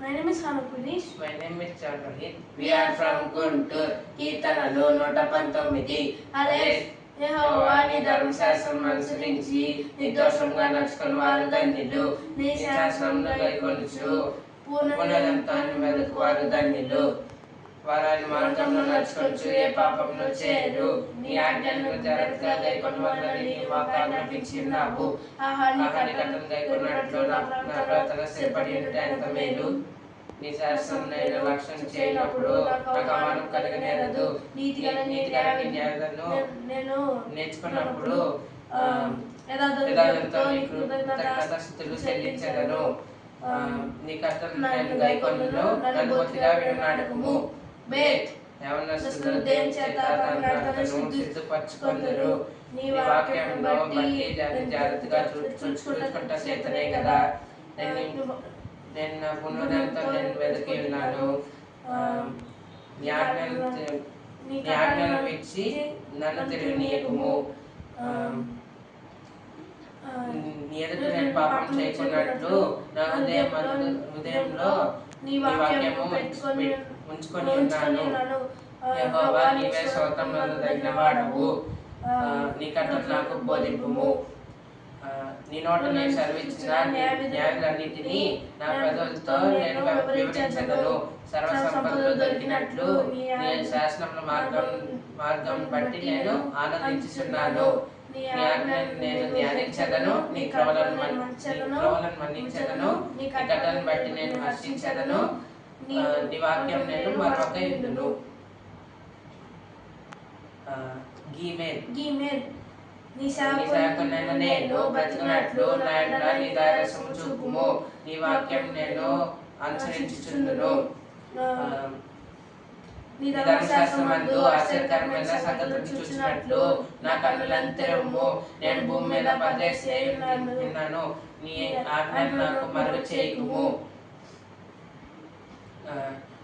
My name is Hanu Punesh. My name is Chandrahit. We are from Guntur. కీర్తనలు 119. యెహోవా నీ ధర్మశాస్త్రం అనుసరించి నిర్దోషంగా నడుచుకుని వారు ధన్యులు. నీ శాసనంలో గైకొనుచు పునరుత్థానం వెతుకు వారు ధన్యులు. వారు ఆయన మార్గంలో నడుచుకొనుచు ఏ పాపంలో చేయరు. నీ ఆజ్ఞలను జాగ్రత్తగా గైకొని వాళ్ళని మాకు ఆజ్ఞాపించినావు. నీ కట్టడలను గైకొన్నట్లు నా ప్రవర్తన స్థిరపడి ఉంటే ఎంత మేలు. నీ శాస్త్రం నేను లక్ష్యం చేయనప్పుడు నాకు అవమానం కలగనేరదు. నీతిగల న్యాయాలను నేర్చుకున్నప్పుడు యథార్థంతో నీకు కృతజ్ఞతాస్తుతులు చెల్లించెదను. నీ కట్టడలను నేను గైకొనును, నన్ను బొత్తిగా విడనాడకుము. యవనస్తులు దేవుని చేత తమ నడతను సిద్ధపరచుకొందురు. నీ వాక్యంలో బట్టి జాగ్రత్తగా చూసుకుంటా చేతనే కదా. నేను నా పునరుద్ధరణతో నేను వెతికి ఉన్నాను. జ్ఞానం ఇచ్చి నన్ను తిరగనీయకుము. నీ ఎదుట నేను పాపం చేయకున్నట్లు నా హృదయంలో నీ వాక్యము ఉంచుకొని ఉన్నాను. యెహోవా నీవే స్తోత్రములకు తగిన వాడవు. నీ కట్టడలు నాకు బోధింపుము. నీ నోట నేను సెలవిచ్చిన న్యాయాలన్నిటినీ నా పెదవులతో నేను వివరించగలను. సర్వ సంపదలు దొరికినట్లు నీ శాసనముల మార్గం బట్టి నేను ఆనందించుచున్నాను. నీ ఆజ్ఞను నేను ధ్యానించదను. నీ క్రమలను మన్నించదను. నీ కట్టడలను బట్టి నేను హర్షించదను. నీ వాక్యం నేను మరొక ఇందును. నీ సేవకునైన నేను బ్రతికినట్లు నాయనా నీ దయరసము చూపుము. నీ వాక్యం నేను అనుసరించుచుందును. నీ ధర్మశాస్త్రమందు ఆశ్చర్యకరమైన సంగతులను చూసినట్లు నా కన్నులను తెరవుము. నేను భూమి మీద పరదేశి విన్నాను. నీ ఆజ్ఞను నాకు మరుగు చేయకుము.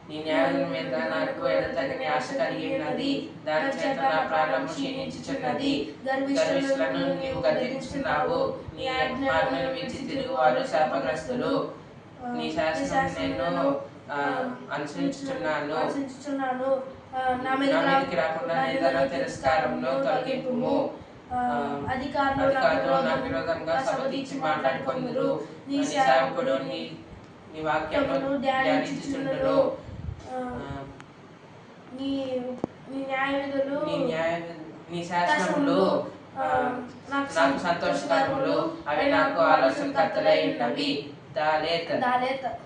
నీ న్యాయం మీద నాకు ఎడతగని ఆశ కలిగి ఉన్నది. దాని చేత నా ప్రాణము క్షీణించుచున్నది. గర్విష్ఠులను నీవు గద్దించున్నావు. నీ ఆజ్ఞలను విడిచి తిరుగువారు శాపగ్రస్తులు. నీ శాసనం నేను అనుసరించుచున్నాను. నా మీదకి రాకుండా నిందను తిరస్కారమును తొలగింపుము. అధికారులు నాకు విరోధంగా సభ తీర్చి మాట్లాడుకొందురు. నీ సేవకుడు నీ వాక్యమును ధ్యానించుచుండును. నీ శాసనములు నాకు సంతోషకరములు. అవి నాకు ఆలోచనకర్తలై ఉన్నవి.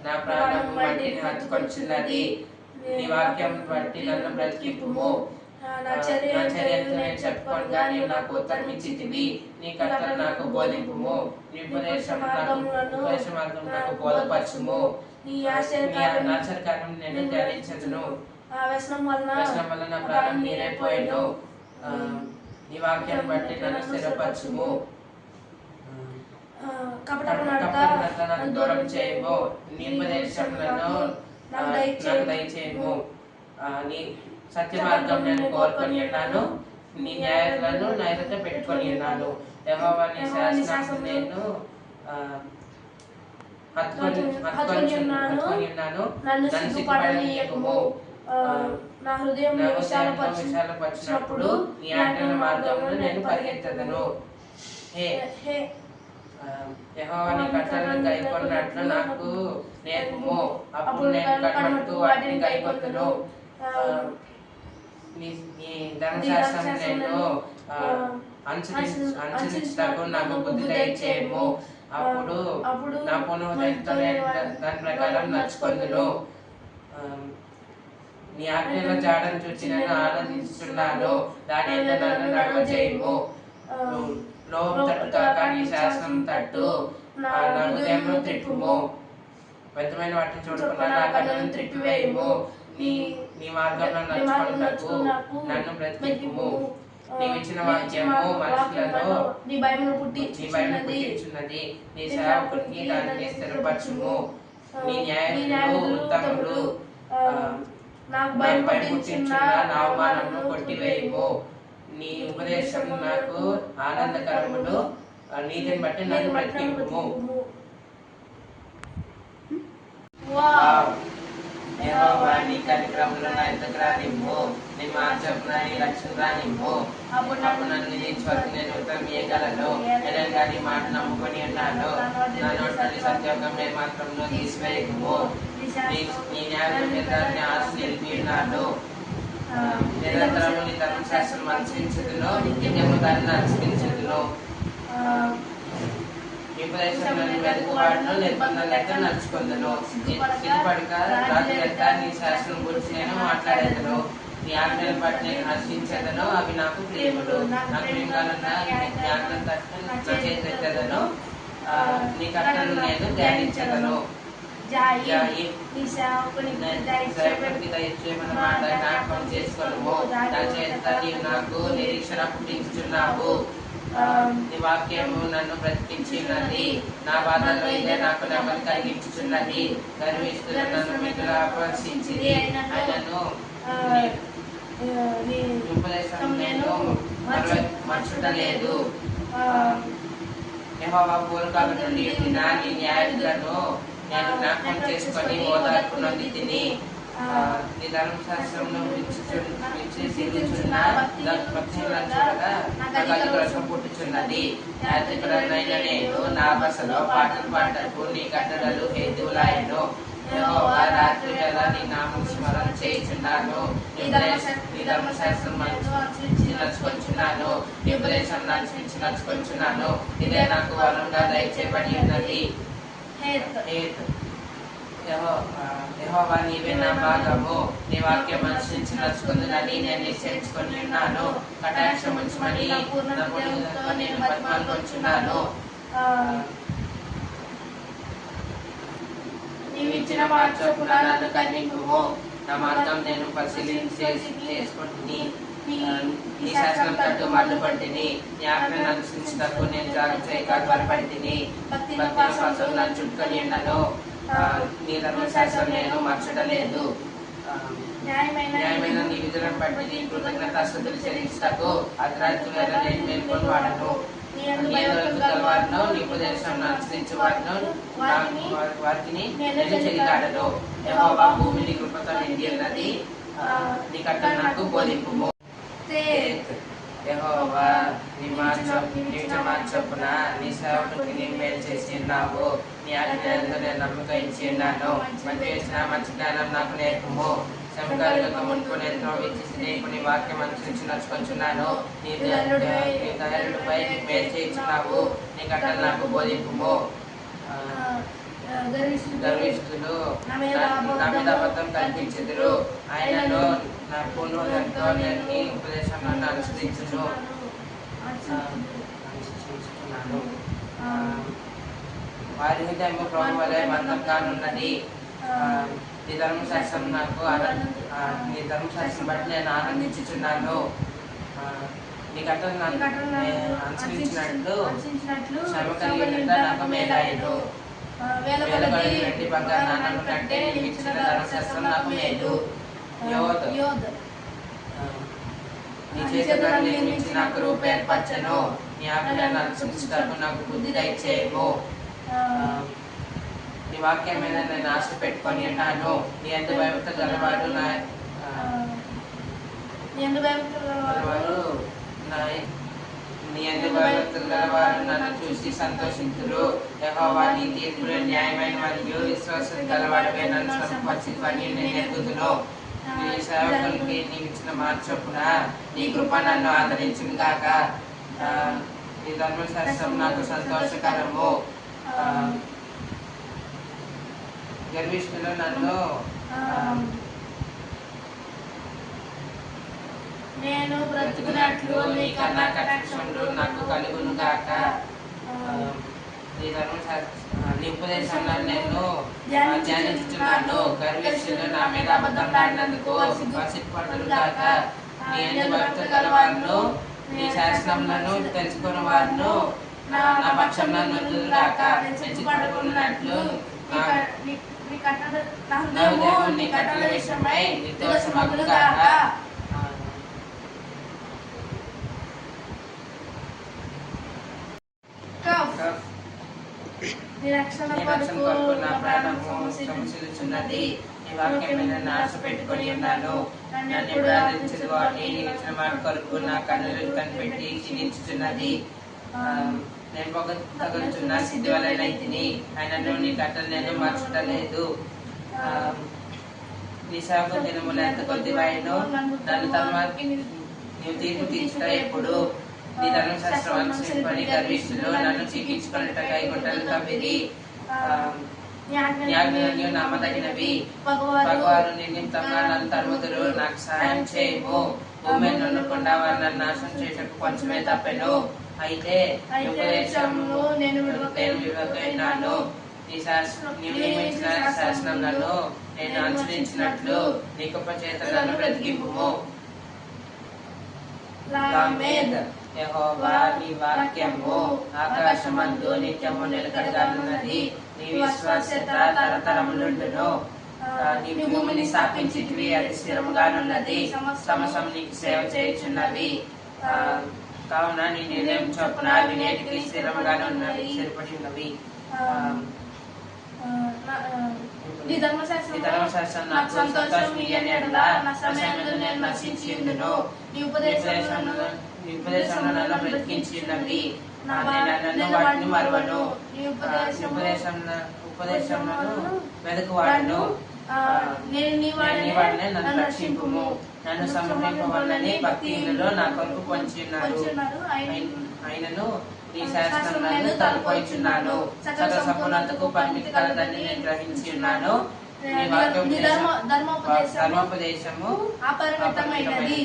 నా ప్రాణం మట్టిని హత్తుకొంచున్నది. నీ వాక్యం బట్టి నన్ను బ్రతికింపుము. నా చర్యలతో నేను చెప్పుకొనగా నీవు నాకు ఉత్తరం ఇచ్చితివి. నీ కట్టడలు నాకు బోధింపుము. నీ ఉపదేశ మార్గం నాకు బోధపరచుము. నీ ఆశ్చర్యకార్యం నేను ధ్యానించదును. వ్యసనం వల్ల నా ప్రాణం నీరైపోయాను. నీ వాక్యం బట్టి నన్ను స్థిరపరచుము. నాకు దూరం చేయము. నీ ఉపదేశములను నాకు దయచేయము. నీ సత్య మార్గం నేను కోరుకొని ఉన్నాను. నీ న్యాయాలను నా ఎదుట పెట్టుకొని ఉన్నాను. యెహోవా నీ శాసనం నేను హత్తుకొని ఉన్నాను. నన్ను సిగ్గుపడనీయకుము. నా హృదయం విశాలపరిచినప్పుడు నీ ఆజ్ఞల మార్గంలో నేను పరిగెత్తదను. యెహోవా నీ కట్టడలను గైకొన్నట్లు నాకు నేర్పుము. అప్పుడు నేను కట్టుబడుతూ వాటిని గైకొందును. నీ ధర్మశాస్త్రం నేను అనుసరించుటకు నాకు బుద్ధి దయచేయము. అప్పుడు నా పునరుద్ధరణతో నేను దాని ప్రకారం నడుచుకొందును. నీ ఆజ్ఞల జాడను చూచి నేను ఆనందించుతున్నాను. దాని నన్ను నడవజేయము. లోపం తట్టుకాక నీ శాసనం తట్టు. నా హృదయమును త్రిప్పుము. వ్యర్థమైన వాటిని చూడకుండా నా కన్నులను త్రిప్పివేయము. నీ మార్గంలో నడుచుకొనుటకు నన్ను బ్రతికింపుము. నీవిచ్చిన వాక్యము మనుషులలో నీ భయమును పుట్టించున్నది. నీ సేవకునికి దానిని స్థిరపరచుము. నీ న్యాయములు ఉత్తములు. నాకు భయం పుట్టించున్న నా అవమానమును కొట్టివేయము. నీ ఉపదేశం నాకు ఆనందకరములు. నీతిని బట్టి నన్ను బ్రతికింపుము. యెహోవా నీ కార్యక్రమంలో నా ఎద్దకు రానిమ్ము, నీ మాట చొప్పున నీ రక్షణ రానిమ్ము. అప్పుడు నన్ను నిధించే వరకు నేను ఉత్తరం ఇయ్యగలను. ఎలాగా నీ మాట నమ్ముకొని ఉన్నాను. నా నోటి నుండి సత్యోగం మాత్రం తీసివేయకము. నీ న్యాయం మీద ఆశ నిలిపి ఉన్నాను. నిరంతరము నీ ధర్మశాస్త్రం అనుసరించదును, నిత్యము దాన్ని అనుసరించదును. ఉపదేశంలో వెతుకువాడును, నిర్బంధం లేక నడుచుకుందును. సిగ్గుపడక రాత్రి లేక నీ శాస్త్రం గురించి నేను మాట్లాడేదను. నీ ఆజ్ఞలను బట్టి నేను హర్షించేదను, అవి నాకు ప్రియములు. నాకు ప్రియంగానున్న జ్ఞానం తట్టు నా చేతెత్తెదను, నీ కట్టను నేను ధ్యానించెదను. జ్ఞాపకం చేసుకోను. నా చేత నీవు నాకు నిరీక్షణ పుట్టించుచున్నావు. నీ వాక్యము నన్ను బ్రతికించినది. నా బాధలో ఇదే నాకు నెమ్మది కలిగించుచున్నది. గర్విస్తున్న నన్ను మిగులు ఆకర్షించింది. ఆయనను ఉపదేశం నేను మర్చుటలేదు. యెహోవా పూర్వకాల నుండి నీ న్యాయాలను నేను జ్ఞాపకం చేసుకొని ఓదార్పు నొంది తిని. నీ ధర్మశాస్త్రంలో పుట్టుచున్నది. యాత్రికుడనైన నేను నా బసలో పాటలు పాటకు నీ కట్టడలు హేతువులాయను. యెహోవా రాత్రి వేళ నీ నామం స్మరణ చేయుచున్నాను. నీ ధర్మశాస్త్రం నడుచుకొంచున్నాను. నీ ఉపదేశం నడుచుకొంచున్నాను. ఇదే నాకు వరంగా దయచేయబడి ఉన్నది. యెహోవా నీవే నా భాగము. నీ వాక్యం అనుసరించి నడుచుకుందని నేను నిశ్చయించుకొని ఉన్నాను. కటాక్షం ఉంచమని నేను బతిమాలుకొంచున్నాను. నీవిచ్చిన మాట చొప్పున నన్ను కనిపింపుము. నా మార్గం నేను చేసుకుంటుని. నీ శాసనం తట్టు మడ్డు పట్టిని. నీ ఆజ్ఞను అనుసరించుటకు నేను జాగ్రత్తగా త్వరపడితిని. భక్తిలో కోసం నన్ను చుట్టుకొని ఉన్నాను. నీ ధర్మశాస్త్రం నేను మర్చడలేదు. న్యాయమైన నీ విధులను బట్టి నీ కృతజ్ఞతాస్తుతులు చెల్లించుటకు అర్ధరాత్రి వేళ నేను మేల్కొని వాడను. నీ గలవారును నీ ఉపదేశం అనుసరించే వారిని నేను చెరిగాడను. యెహోవా భూమిని కృపతో నిండి ఉన్నది. నీ కట్టను నాకు బోధింపుము. యెహోవా నీ మాట చొప్పున నీ సేవకుడికి నీ మేలు చేసి ఉన్నావు. నీ ఆజ్ఞలందు నేను నమ్మకం ఇచ్చి ఉన్నాను. మంచి చేసిన మంచి జ్ఞానం నాకు నేర్పుము. శ్రమకాలుగా మునుకొని ఎంతో ఇచ్చేసి నీకు నీ వాక్యం అనుసరించి నడుచుకొంచున్నాను. నీ దయాళులపై మేలు చేయించున్నావు. నీ కట్టలు నాకు బోధింపుము. గర్విష్ఠులు నా మీద అబద్ధం కల్పించెదరు. ఆయనను నా పూర్వజంతో నేను నీ ఉపదేశం అనుసరించును. వారి హృదయం ప్రభు వలె మందంగానున్నది. నీ ధర్మశాస్త్రం నీ ధర్మశాస్త్రం బట్టి నేను ఆనందించుచున్నాను. నీ కట్టలు అనుసరించినట్లు శ్రమ కలిగినట్టు నాకు మేలాయను. వేలబడి వెండి బంగారు నాణ్యం కంటే నీవు ఇచ్చిన ధర్మశాస్త్రం నాకు మేలు. నీ చేతులను నిర్మించి నాకు రూపు ఏర్పరచను. నీ ఆజ్ఞలను అనుసరించుటకు నాకు బుద్ధి దయచేయము. నీ వాక్యం మీద నేను ఆశ పెట్టుకొని ఉన్నాను. నీ యందు భయభక్తి గలవారు నన్ను చూసి సంతోషించురు. యెహోవా నీ తీర్పులు న్యాయమైన మరియు విశ్వాసం గలవాడవే. నన్ను సంపర్చించని నేను ఎదుగుదును. నీ సేవకులకి నీవు ఇచ్చిన మాట చొప్పున నీ కృప నన్ను ఆదరించును గాక. నీ ధర్మశాస్త్రం నాకు సంతోషకరము. గర్విష్ఠులు నన్ను నేను బ్రతుకున్నట్లు నీ కన్నా కటాక్షములు నాకు కలుగును గాక. నీ ఉపదేశంలో నేను ధ్యానించుచున్నాను. గర్విష్ఠులు నా మీద అబద్ధం ఆడినందుకు సిగ్గుపడుదురు గాక. నీ యందు భక్తి గలవారును నీ శాసనములను తెలుసుకున్న వారును నా పక్షంలో నొందుదురు గాక. సిగ్గుపడుకున్నట్లు నా హృదయం నీ కట్టల విషయమై నిర్దోషమగును గాక. రక్షణ కొరకు నా ప్రాణము శ్రమించుచున్నది. నీ వాక్యం మీద ఆశ పెట్టుకొని ఉన్నాను. నన్ను ఎప్పుడు ఆదరించదు అని నీ ఇచ్చిన మాట కొరకు నా కన్నులు కనిపెట్టి క్షీణించుచున్నది. నేను పొగలుచున్న సిద్ధి వలనైతిని, ఆయనను నీ కట్టలు నేను మార్చటలేదు. నీ శాప దినములు ఎంత కొద్దివాయను, నన్ను తమ నీవు తీర్పు తీర్చుట ఎప్పుడు. నీ ధర్మశాస్త్రం అనుసరింపని గర్విష్ఠులు నన్ను చీకించుకున్నట్టుగా గుంటలు కవ్విరి. న్యాయములు నమ్మదగినవి, భగవాను నిమిత్తంగా నన్ను తరుముదురు. నాకు సహాయం చేయము. భూమి నుండకుండా వారు నన్ను నాశనం చేసేటప్పుడు కొంచెమే తప్పెను. అయితే ఉపదేశము నేను విడవకైనాను. నీవు నియమించిన శాసనములను నేను అనుసరించినట్లు నీ కృప చేత నన్ను బ్రతికింపుము. యెహోవా, నీ వాక్యము ఆకాశమందు నిత్యము నిలకడగానున్నది. నీ విశ్వాస్యత తరతరములుండును. నీ భూమిని స్థాపించితివి, అది స్థిరముగానున్నది. సమసం నీకు సేవ చేయుచున్నవి. కావున నీ నిర్ణయం చొప్పున అవి నేటికి స్థిరముగానున్నవి, స్థిరపడినవి. నీ ధర్మశాస్త్రం నాకు సంతోషం ఇయ్యని ఎడల నా సమయంలో నేను నశించి ఉండును. నీ ఉపదేశంలో నన్ను బ్రతికించి ఉన్నవి. నన్ను వాటిని మరువను. ఉపదేశములను వెతుకువాడును. నేను నీ వాడిని నన్ను రక్షింపుము. నన్ను సమర్పింపవలనని భక్తిహీనులు నా కొరకు పొంచి ఉన్నారు. ఆయనను నీ శాసనములను తలపోయిచున్నాను. సకల సంపూర్ణతకు పరిమితి కలదని నేను గ్రహించి ఉన్నాను. నీ ధర్మోపదేశము అపరిమితమైనది.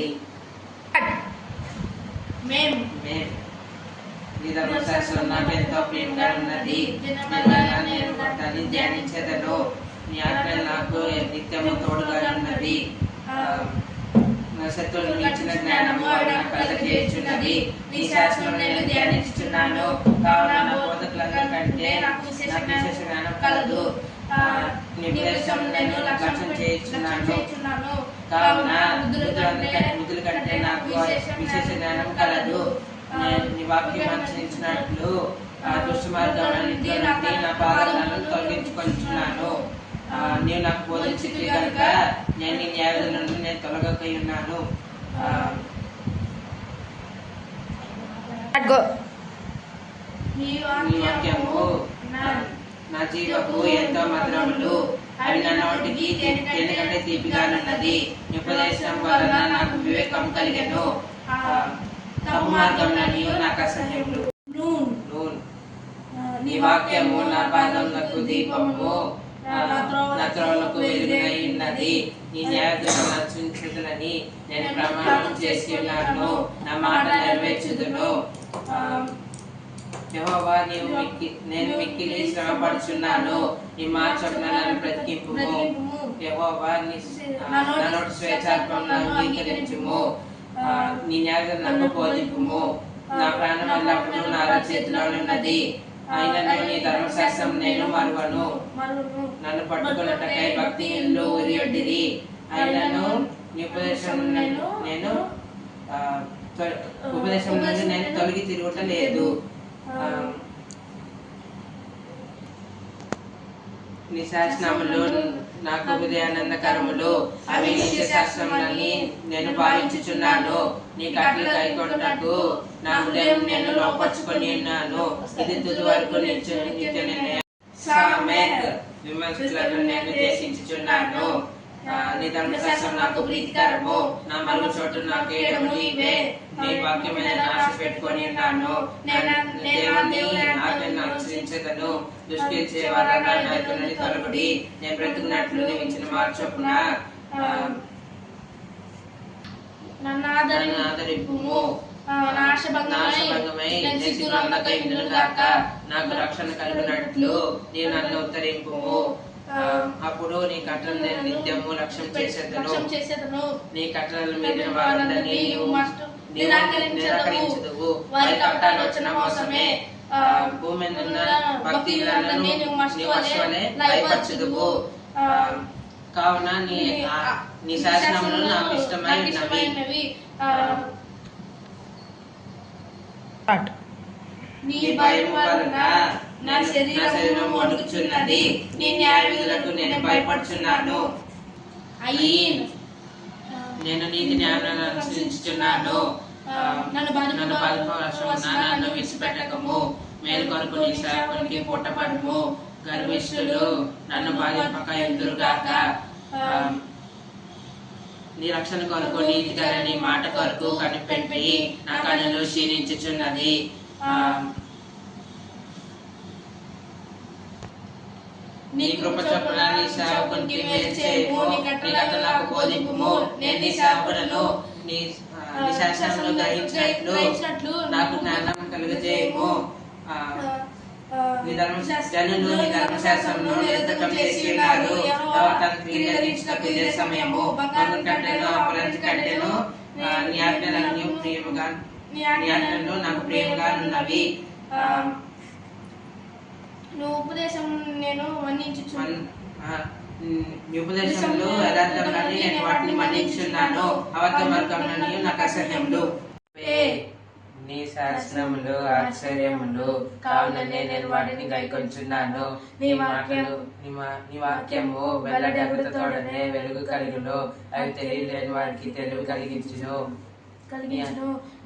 నీ ధర్మశాస్త్రం నాకు ఎంతో ప్రియంగా ఉన్నది. నేను దాన్ని ధ్యానించేదను. నీ ఆజ్ఞలు నాకు నిత్యము తోడుగా ఉన్నది. నా శత్రువులను ఇచ్చిన జ్ఞానము నాకు కలగజేయుచున్నది. నీ శాసనం నేను ధ్యానించుచున్నాను. కావున నా బోధకులందరికంటే నాకు విశేష జ్ఞానం కలదు. నీ ఉపదేశం నేను లక్ష్యం చేయుచున్నాను. కావున బుద్ధుల కంటే నాకు విశేష జ్ఞానం కలదు. నీ వాక్యం అనుసరించినట్లు ఆ దుష్ట మార్గాన్ని నా పాదాలను తొలగించుకొనిచున్నాను. నీవు నాకు బోధించితివి కనుక నేను నీ న్యాయవిధుల నుండి నేను తొలగకై ఉన్నాను. నీ వాక్యము నా జీవకు ఎంతో మధురములు. అవి నా నోటికి తేనె కంటే తీపిగానున్నది. ఉపదేశం వలన నాకు వివేకం కలిగెను. తప్పు మార్గంలో నీవు నాకు అసహ్యములు. నీ వాక్యము నా పాదములకు దీపము, నా త్రోవలకు వెలుగునై ఉన్నది. నీ న్యాయవిధులను అనుసరించుదునని నేను ప్రమాణం చేసి ఉన్నాను. నా మాట నెరవేర్చుదును. యెహోవా, నేను మిక్కిలి శ్రమపడుచున్నాను. నీ మాట చొప్పున నన్ను బ్రతికింపుము. యెహోవా, నా నోటి స్వేచ్ఛార్పణను అంగీకరించుము. నీ న్యాయం నాకు బోధింపుము. నా ప్రాణం ఎల్లప్పుడూ నా చేతిలో ఉన్నది. ఆయనను నీ ధర్మశాస్త్రం నేను మరువను. నన్ను పట్టుకున్నట్టకై భక్తిహీనులు ఉరియొడ్డిరి. ఆయనను నీ ఉపదేశం నేను తొలగి తిరుగుట లేదు. నీ శాసనములు నాకు హృదయానందకరములు. అవి నిత్య శాస్త్రములని నేను భావించుచున్నాను. నీ కట్లు కైకొనుటకు నా హృదయం నేను లోపరుచుకొని ఉన్నాను. ఇది తుది వరకు నిత్య నిర్ణయం. విమర్శలను నేను దేశించుచున్నాను. నీ ధర్మశాస్త్రం నాకు ప్రీతికరము. నా మరుగు చోటు నాకు ఏడము నీవే. నీ వాక్యం మీద ఆశ పెట్టుకొని ఉన్నాను. దేవుని ఆజ్ఞను అనుసరించదను. దుష్కరించే వారంగా నాయకు నుండి తొలగుడి. నేను బ్రతుకున్నట్లు నీవు ఇచ్చిన మాట చొప్పున నన్ను ఆదరింపుము. నాశభంగమై నాకు రక్షణ కలుగునట్లు నీవు నన్ను ఉత్తరింపుము. అప్పుడు నీ కట్టలను నేను నిత్యము లక్ష్యం చేసేదను. నీ కట్టలను మీరిన వారందరినీ నిరాకరించదువు. వారి కట్టాలు వచ్చిన మోసమే. భూమి మీద భక్తులను నీవు వశవలే భయపరచుదువు. కావున నీ శాసనములు నాకు ఇష్టమైనవి. నీ భయం వలన నా శరీరం వణుకుచున్నది. నీ న్యాయ విధులకు నేను భయపడుచున్నాను. నేను నీతి న్యాయాలను అనుసరించుచున్నాను. నన్ను నన్ను విడిచిపెట్టకము. మేలు కొరకు నీ సేవకునికి పుట్టపడము. గర్విష్ఠులు నన్ను బాధింపక ఎందురుగాక. నీ రక్షణ కొరకు నీతి గల నీ మాట కొరకు కనిపెట్టి నా కన్నులు క్షీణించుచున్నది. నీ కృప చొప్పున నీ సేవకునికి మేలు చేయము. నీ కట్టడలను నాకు బోధింపుము. నేను నీ సేవకులను నీ శాసనములు గ్రహించినట్లు నాకు జ్ఞానం కలుగజేయము. జనులు నీ ధర్మశాస్త్రమును నిరర్థకం చేసి ఉన్నారు. ఇదే సమయము బంగారు కట్టెను అపరంజి కట్టెను నీ ఆజ్ఞలను ప్రియముగా నీ ఆజ్ఞలు నాకు ప్రియముగా ఉన్నవి. నేను ఉపదేశంలో యథార్థములని నేను వాటిని మన్నించున్నాను. అబద్ధ మార్గములని నాకు అసహ్యములు. నీ శాసనములు ఆశ్చర్యములు కావున నేను వాటిని గైకొంచున్నాను. నీ వాక్యము వెల్లడగుడుతోడనే వెలుగు కలుగును. అవి తెలియలేని వారికి తెలివి కలిగించును.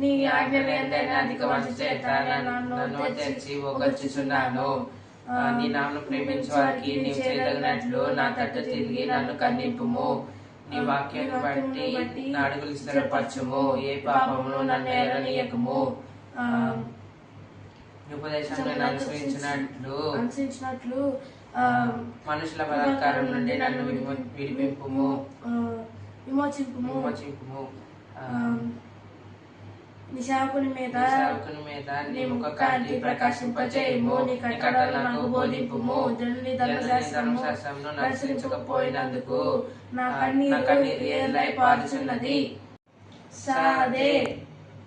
నీ ఆజ్ఞలు ఎంతైనా అధిక మంచి చేత నన్ను తెచ్చి ఒగర్చుచున్నాను. నీ నామను ప్రేమించే వారికి నీవు చేయదగినట్లు నా తట్టు తిరిగి నన్ను కన్నింపుము. నీ వాక్యాన్ని బట్టి నా అడుగులు స్థిరపరచుము. ఏ పాపమును నన్ను ఏలనీయకము. ఉపదేశంలో అనుసరించినట్లు మనుషుల బలాత్కారం నుండి నన్ను విడిపింపుము. విమోచింపుము. నీ సేవకుని మీద నీ ముఖ కాంతి ప్రకాశింపచేయము. నీ కట్టడలను నాకు బోధింపుము. జనుని ధర్మశాస్త్రమును అనుసరించకపోయినందుకు నా కన్నీరు ఏర్లై పారుచున్నది.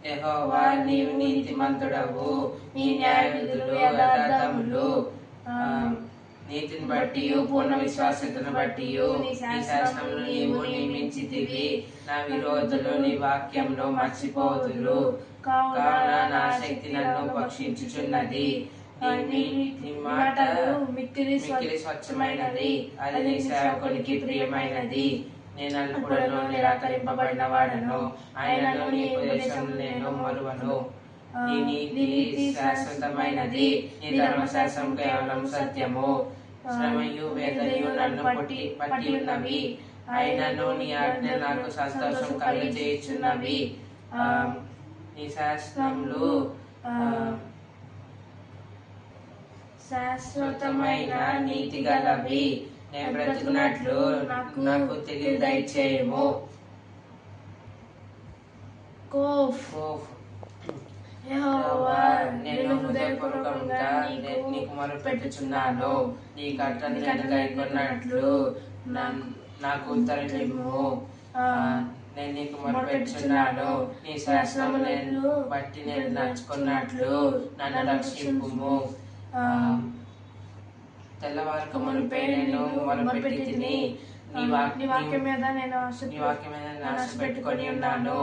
యెహోవా నీవు నీతిమంతుడవు. నీ న్యాయ విధులు యథార్థములు. నీతిని బట్టి పూర్ణ విశ్వాసతను బట్టి నీ శాసనములు నీవు నియమించితివి. నా విరోధులు నీ వాక్యంలో మర్చిపోతులు. కావున నా శక్తి నన్ను భక్షించుచున్నది. నీ మాట మిక్కిలి స్వచ్ఛమైనది. అది నీ సేవకునికి ప్రియమైనది. నేను అల్పుడను నిరాకరింపబడిన వాడను. ఆయనను నీ ఉపదేశం నేను మరువను. నీ నీతి శాశ్వతమైనది. నీ ధర్మశాస్త్రం కేవలం సత్యము. శ్రమయు వేదనయు నన్ను పట్టి ఉన్నవి. ఆయనను నీ ఆజ్ఞ నాకు సంతోషం కలిగజేయుచున్నవి. నీ శాస్త్రములు శాశ్వతమైన నీతి గలవి. నేను బ్రతుకున్నట్లు నాకు తెలివి దయచేయము. యెహోవా నేను హృదయపూర్వకంగా నీకు మొరపెట్టుచున్నాను. నీ కట్టడలను నేను గైకొన్నట్లు నాకు ఉత్తరమిమ్ము. నేను నీకు మొరపెట్టుచున్నాను. నీ శాసనములను బట్టి నేను నడుచుకున్నట్లు నన్ను రక్షింపుము. తెల్లవారక మునిపే నేను మొరపెట్టి తిని నీ వాక్యం మీద నేను ఆశ పెట్టుకొని ఉన్నాను.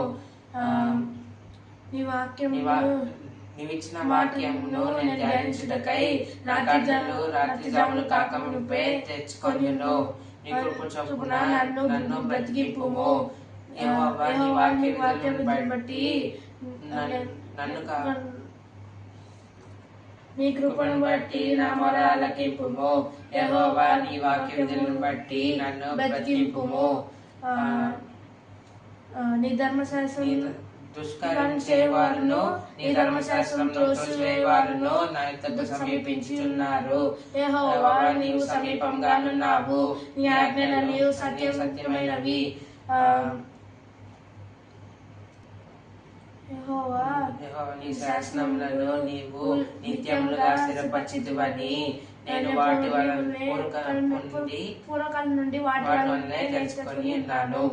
నీవిచ్చిన వాక్యమును నేను ధ్యానించుటకై రాత్రి జాములు కాక మునిపే తెచ్చుకొని నీ కృప చొప్పున నన్ను బ్రతికింపుము. యెహోవా నీ వాక్యమును బట్టి నన్ను నీ కృపను బట్టి నా మొర ఆలకింపుము. యెహోవా నీ వాక్యములను బట్టి నన్ను బ్రతికింపుము. నీ ధర్మశాస్త్రం దుష్కరించేవారును నీ ధర్మశాస్త్రం త్రోసివేవారును నా యొద్దకు సమీపించుచున్నారు. యెహోవా నీవు సమీపంగానున్నావు. నీ ఆజ్ఞలు సత్యమైనవి. యెహోవా నీ శాసనములను నీవు నిత్యములుగా స్థిరపరచితివని నేను వాటి పూర్వకాలం నుండి వాటి వలనే తెలుసుకొని ఉన్నాను.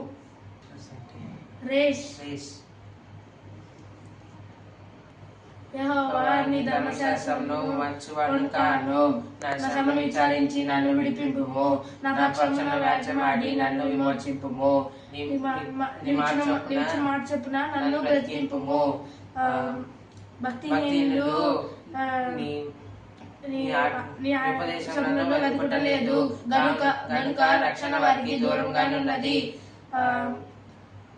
యెహోవా నీ ధర్మశాస్త్రమును మర్చివాడును కాను. నా శ్రమను విచారించి నన్ను విడిపింపుము. నా పక్షమున వ్యాజ్యమాడి నన్ను విమోచింపుము. నీ మాట చొప్పున నన్ను బ్రతికింపుము. భక్తిహీనులు నీ ఉపదేశములను వెతుకుటలేదు గనుక రక్షణ వారికి దూరంగానున్నది.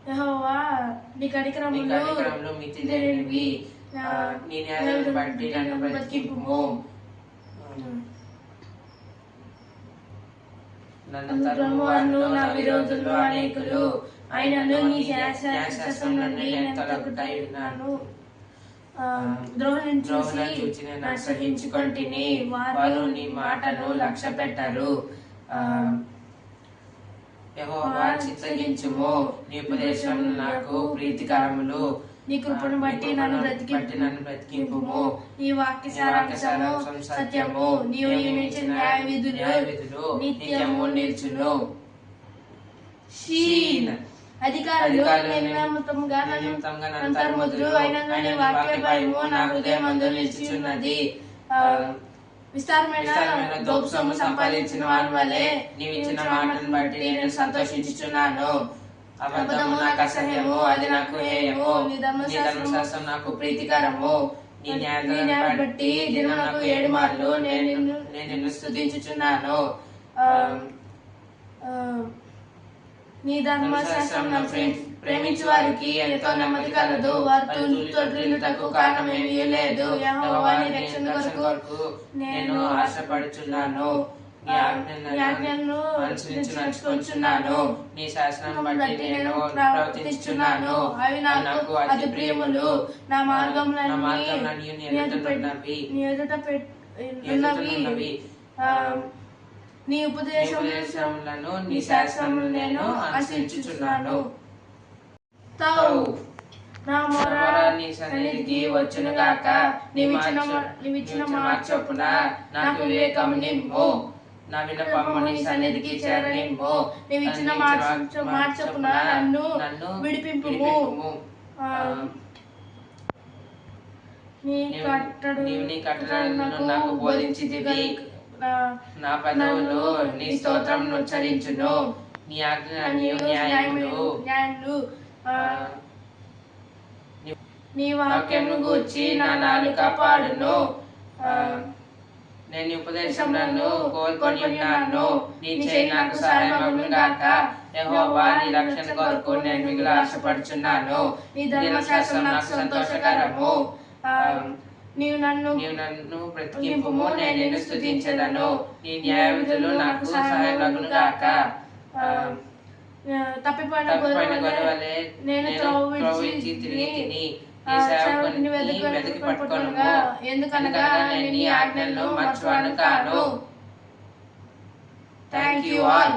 యెహోవా నీ కనికరములు మితిలేనివి. నీ న్యాయాలను బట్టి నన్ను బ్రతికింపుము. నన్ను తరుమువారు నా విరోధులు అనేకులు, అయినను నీ న్యాయశాస్త్రం నుండి నేను తొలగుటయున్నాను. ద్రోహులను చూచి నేను అసహించుకొంటిని, వారు నీ మాటను లక్ష్య పెట్టరు. యెహోవా చిత్తగించుము, నీ ఉపదేశం నాకు ప్రీతికరములు. నీ కృపను బట్టి నన్ను బ్రతికింపుము. నీ వాక్య సారాంశము సత్యము. నీవు నియమించిన న్యాయ విధులు నిత్యము నిల్చును. అధికారులు నియమితంగా అంతర్ముద్రు అయిన నీ వాక్య భయము నా హృదయమందు నిలిచియున్నది. విస్తారమైన దోపుసొమ్ము సంపాదించిన వారి వలె నీవిచ్చిన మాటను బట్టి నేను సంతోషించుచున్నాను. అబద్ధము నాకు అసహ్యము, అది నాకు హేయము. నీ ధర్మశాస్త్రం నాకు ప్రీతికరము. నీ న్యాయాలను బట్టి దినమునకు 7 మార్లు నేను నిన్ను స్తుతించుచున్నాను. నీ ధర్మశాస్త్రం ప్రేమించు వారికి ఎంతో నెమ్మది కలదు. వారు తొట్టిల్లుటకు కారణమేమీ లేదు. యెహోవా నీ రక్షణ కొరకు నేను ఆశపడుచున్నాను. నీ ఆజ్ఞలను అనుసరించుకొనుచున్నాను. నీ శాసనం బట్టి నేను ప్రవర్తించుచున్నాను. అవి నాకు అతి ప్రియములు. నా మార్గములన్నీ నీ ఎదుట ఉన్నవి. నీ ఉపదేశములను నీ శాసనములను నేను అనుసరించుచున్నాను. నా మొర నీ సన్నిధికి వచ్చును గాక. నీవిచ్చిన మాట చొప్పున నాకు వివేకము నిమ్ము. నా విన్నపము నీ సన్నిధికి చేరనిమ్ము. నీవిచ్చిన మాట చొప్పున నన్ను విడిపింపుము. నీ కట్టడలను నాకు బోధించితివి. నా పదవులు నీ స్తోత్రమును ఉచ్చరించును. నీ ఆజ్ఞలు న్యాయములు. నీ వాక్యమును గూర్చి నా నాలుక పాడును. నేను ఉపదేశములను కోల్కొని ఉన్నాను. నీ చేయి నాకు సహాయమగును గాక. యెహోవా నీ రక్షణ కొరకు నేను మిగులు ఆశపడుచున్నాను. నీ ధర్మశాస్త్రం నాకు సంతోషకరము. నీవు నన్ను బ్రతికింపుము, నేను నిన్ను స్తుతించెదను. నీ న్యాయ విధులు నాకు సహాయమగును గాక. తప్పిపోయిన గొర్రెవలె నేను త్రోవించి తిరిగి తిని నీ సేవకుని వెతికి పట్టుకొనుము. ఎందుకనగా నేను నీ ఆజ్ఞలను మర్చువాడు కాను. Thank you all.